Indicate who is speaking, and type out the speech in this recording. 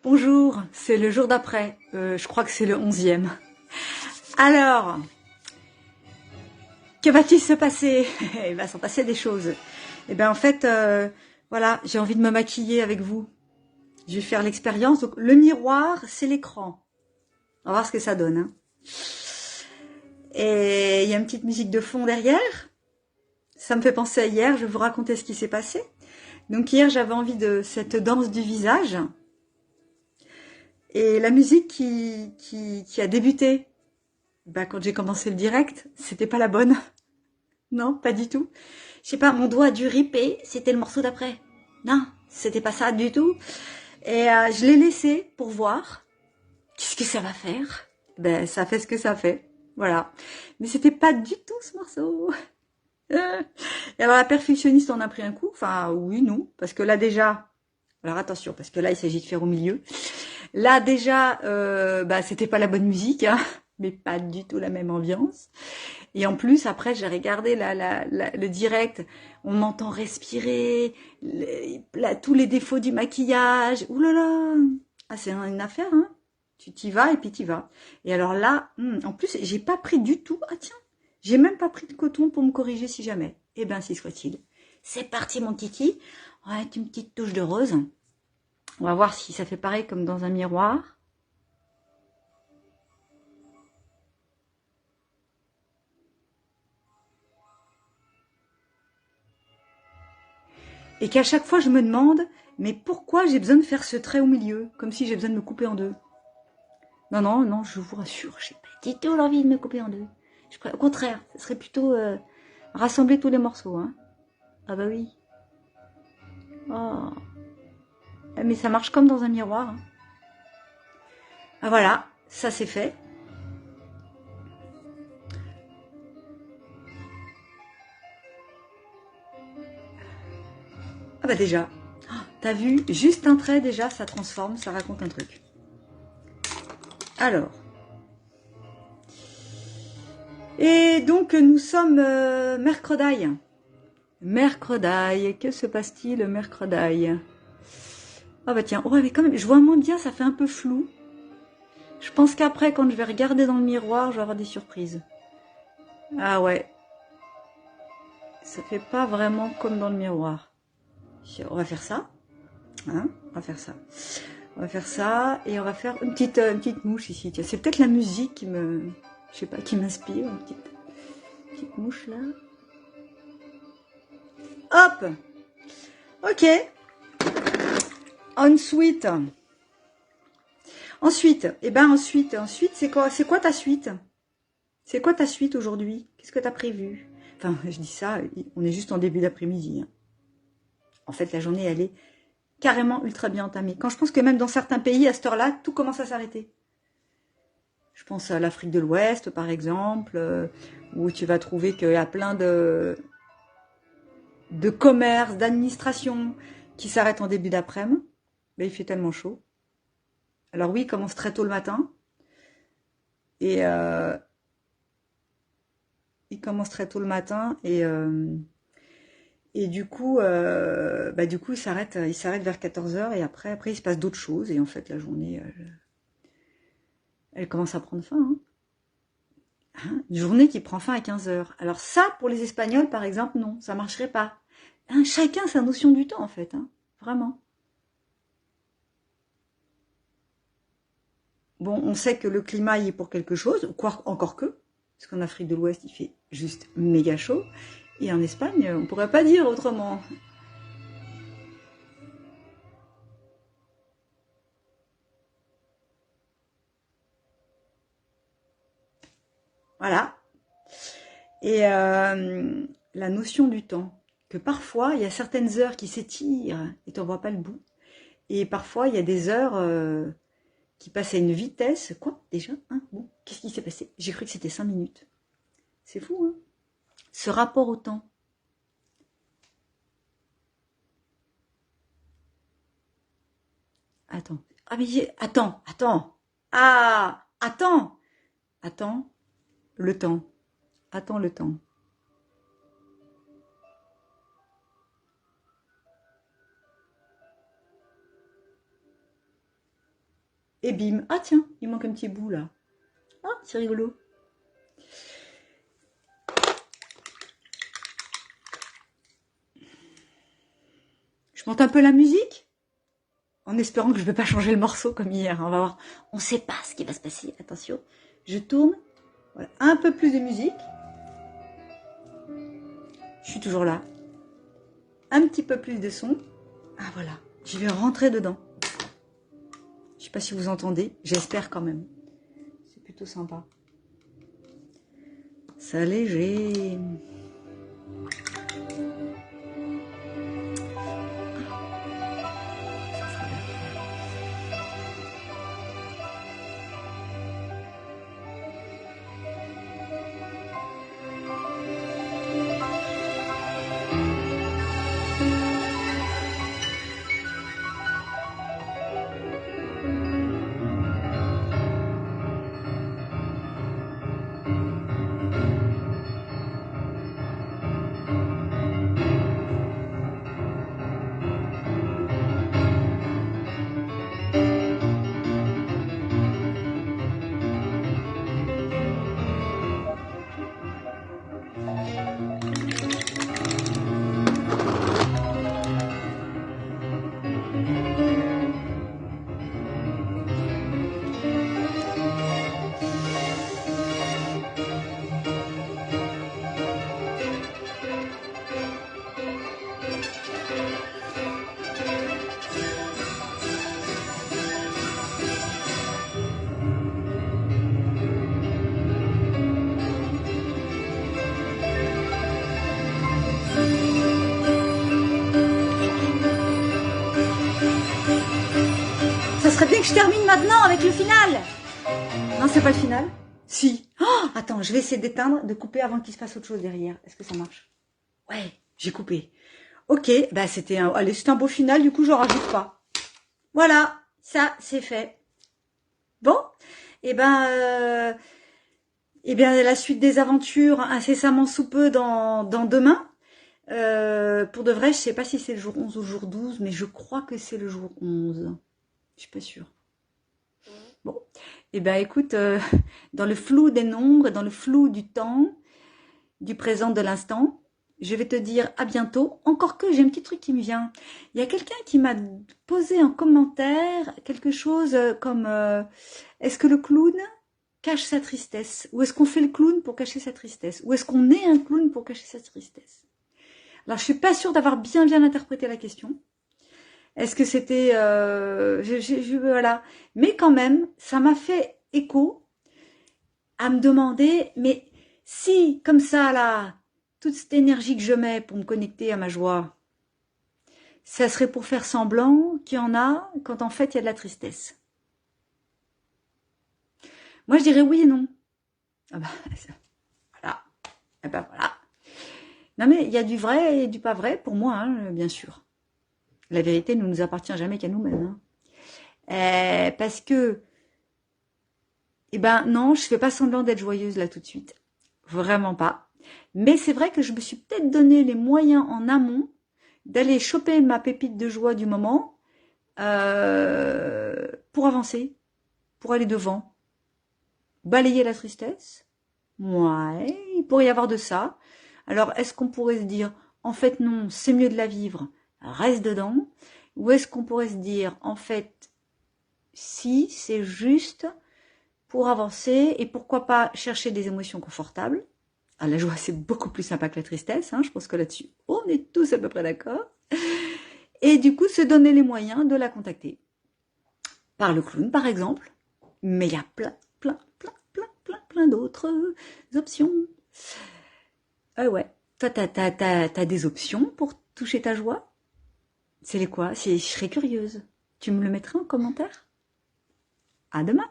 Speaker 1: Bonjour, c'est le jour d'après. Je crois que c'est le 11e. Alors, que va-t-il se passer? Il va s'en passer des choses. Eh bien, en fait, voilà, j'ai envie de me maquiller avec vous. Je vais faire l'expérience. Donc, le miroir, c'est l'écran. On va voir ce que ça donne. Hein. Et il y a une petite musique de fond derrière. Ça me fait penser à hier. Je vais vous raconter ce qui s'est passé. Donc, hier, j'avais envie de cette danse du visage. Et la musique qui a débuté, bah, quand j'ai commencé le direct, c'était pas la bonne. Non, pas du tout. Je sais pas, mon doigt a dû ripper, c'était le morceau d'après. Non, c'était pas ça du tout. Et je l'ai laissé pour voir. Qu'est-ce que ça va faire? Ben, ça fait ce que ça fait. Voilà. Mais c'était pas du tout ce morceau. Et alors la perfectionniste en a pris un coup. Enfin, oui, non. Parce que là déjà... Alors attention, parce que là, il s'agit de faire au milieu. Là déjà, bah, c'était pas la bonne musique, hein, mais pas du tout la même ambiance. Et en plus, après, j'ai regardé le direct, on m'entend respirer, tous les défauts du maquillage. Ouh là là, ah, c'est une affaire, hein. Tu t'y vas et puis t'y vas. Et alors là, en plus, j'ai pas pris du tout. Ah tiens, j'ai même pas pris de coton pour me corriger si jamais. Eh ben, si soit-il. C'est parti, mon kiki. On va mettre une petite touche de rose. On va voir si ça fait pareil comme dans un miroir. Et qu'à chaque fois, je me demande, mais pourquoi j'ai besoin de faire ce trait au milieu? Comme si j'ai besoin de me couper en deux. Non, non, non, je vous rassure, j'ai pas du tout l'envie de me couper en deux. Au contraire, ce serait plutôt rassembler tous les morceaux. Hein. Ah bah oui. Oh. Mais ça marche comme dans un miroir. Hein. Ah voilà, ça c'est fait. Ah bah déjà, oh, t'as vu, juste un trait déjà, ça transforme, ça raconte un truc. Alors. Et donc nous sommes mercredi. Mercredi, que se passe-t-il mercredi? Ah bah tiens, ouais mais quand même, je vois moins bien, ça fait un peu flou. Je pense qu'après, quand je vais regarder dans le miroir, je vais avoir des surprises. Ah ouais. Ça fait pas vraiment comme dans le miroir. On va faire ça. Hein, on va faire ça. On va faire ça et on va faire une petite mouche ici. Tiens, c'est peut-être la musique qui me... Je sais pas, qui m'inspire. Une petite mouche là. Hop. Ok. Ensuite... Ensuite, c'est quoi ta suite? C'est quoi ta suite aujourd'hui? Qu'est-ce que tu as prévu? Enfin, je dis ça, on est juste en début d'après-midi. Hein. En fait, la journée, elle est carrément ultra bien entamée. Quand je pense que même dans certains pays, à cette heure-là, tout commence à s'arrêter. Je pense à l'Afrique de l'Ouest, par exemple, où tu vas trouver qu'il y a plein de commerces, d'administrations qui s'arrêtent en début d'après-midi. Mais il fait tellement chaud. Alors oui, il commence très tôt le matin. Et il commence très tôt le matin et du coup, il s'arrête vers 14h et après il se passe d'autres choses et en fait la journée, elle commence à prendre fin. Hein. Hein, une journée qui prend fin à 15h. Alors ça, pour les Espagnols par exemple, non, ça marcherait pas. Hein, chacun sa notion du temps en fait, hein, vraiment. Bon, on sait que le climat y est pour quelque chose, encore que, parce qu'en Afrique de l'Ouest il fait juste méga chaud. Et en Espagne, on pourrait pas dire autrement. Voilà. Et la notion du temps. Que parfois, il y a certaines heures qui s'étirent et tu n'en vois pas le bout. Et parfois, il y a des heures qui passent à une vitesse. Quoi, déjà hein bon, qu'est-ce qui s'est passé? J'ai cru que c'était 5 minutes. C'est fou, hein? Ce rapport au temps. Attends. Ah, mais attends. Ah, attends. Le temps. Attends le temps. et bim. Ah tiens, il manque un petit bout là. Ah, c'est rigolo. Je monte un peu la musique, en espérant que je ne vais pas changer le morceau comme hier. On va voir. On ne sait pas ce qui va se passer. Attention. Je tourne. Voilà. Un peu plus de musique. Je suis toujours là. Un petit peu plus de son. Ah voilà. Je vais rentrer dedans. Je ne sais pas si vous entendez. J'espère quand même. C'est plutôt sympa. Ça léger. Ça serait bien que je termine maintenant avec le final. Non, c'est pas le final. Si. Oh, attends, je vais essayer d'éteindre, de couper avant qu'il se passe autre chose derrière. Est-ce que ça marche? Ouais, j'ai coupé. Ok, bah c'était un beau final, du coup, j'en rajoute pas. Voilà, ça, c'est fait. Bon, et ben, la suite des aventures incessamment sous peu dans demain. Pour de vrai, je sais pas si c'est le jour 11 ou le jour 12, mais je crois que c'est le jour 11. Je suis pas sûre. Bon, et ben écoute, dans le flou des nombres, dans le flou du temps, du présent, de l'instant, je vais te dire à bientôt. Encore que j'ai un petit truc qui me vient. Il y a quelqu'un qui m'a posé en commentaire quelque chose comme est-ce que le clown cache sa tristesse? Ou est-ce qu'on fait le clown pour cacher sa tristesse? Ou est-ce qu'on est un clown pour cacher sa tristesse? Alors je suis pas sûre d'avoir bien interprété la question. Est-ce que c'était... voilà. Mais quand même, ça m'a fait écho à me demander, mais si, comme ça, là, toute cette énergie que je mets pour me connecter à ma joie, ça serait pour faire semblant qu'il y en a, quand en fait, il y a de la tristesse. Moi, je dirais oui et non. Ah bah, voilà. Ah bah, voilà. Non, mais il y a du vrai et du pas vrai, pour moi, hein, bien sûr. La vérité ne nous appartient jamais qu'à nous-mêmes. Hein. Parce que, eh ben non, je fais pas semblant d'être joyeuse là tout de suite. Vraiment pas. Mais c'est vrai que je me suis peut-être donné les moyens en amont d'aller choper ma pépite de joie du moment pour avancer, pour aller devant. Balayer la tristesse. Ouais, il pourrait y avoir de ça. Alors, est-ce qu'on pourrait se dire, en fait non, c'est mieux de la vivre, reste dedans? Ou est-ce qu'on pourrait se dire, en fait, si, c'est juste pour avancer et pourquoi pas chercher des émotions confortables? Ah, la joie, c'est beaucoup plus sympa que la tristesse, hein, je pense que là-dessus, on est tous à peu près d'accord. Et du coup, se donner les moyens de la contacter. Par le clown, par exemple. Mais il y a plein d'autres options. Ouais. Toi, t'as des options pour toucher ta joie? C'est les quoi? Je serais curieuse. Tu me le mettras en commentaire? À demain!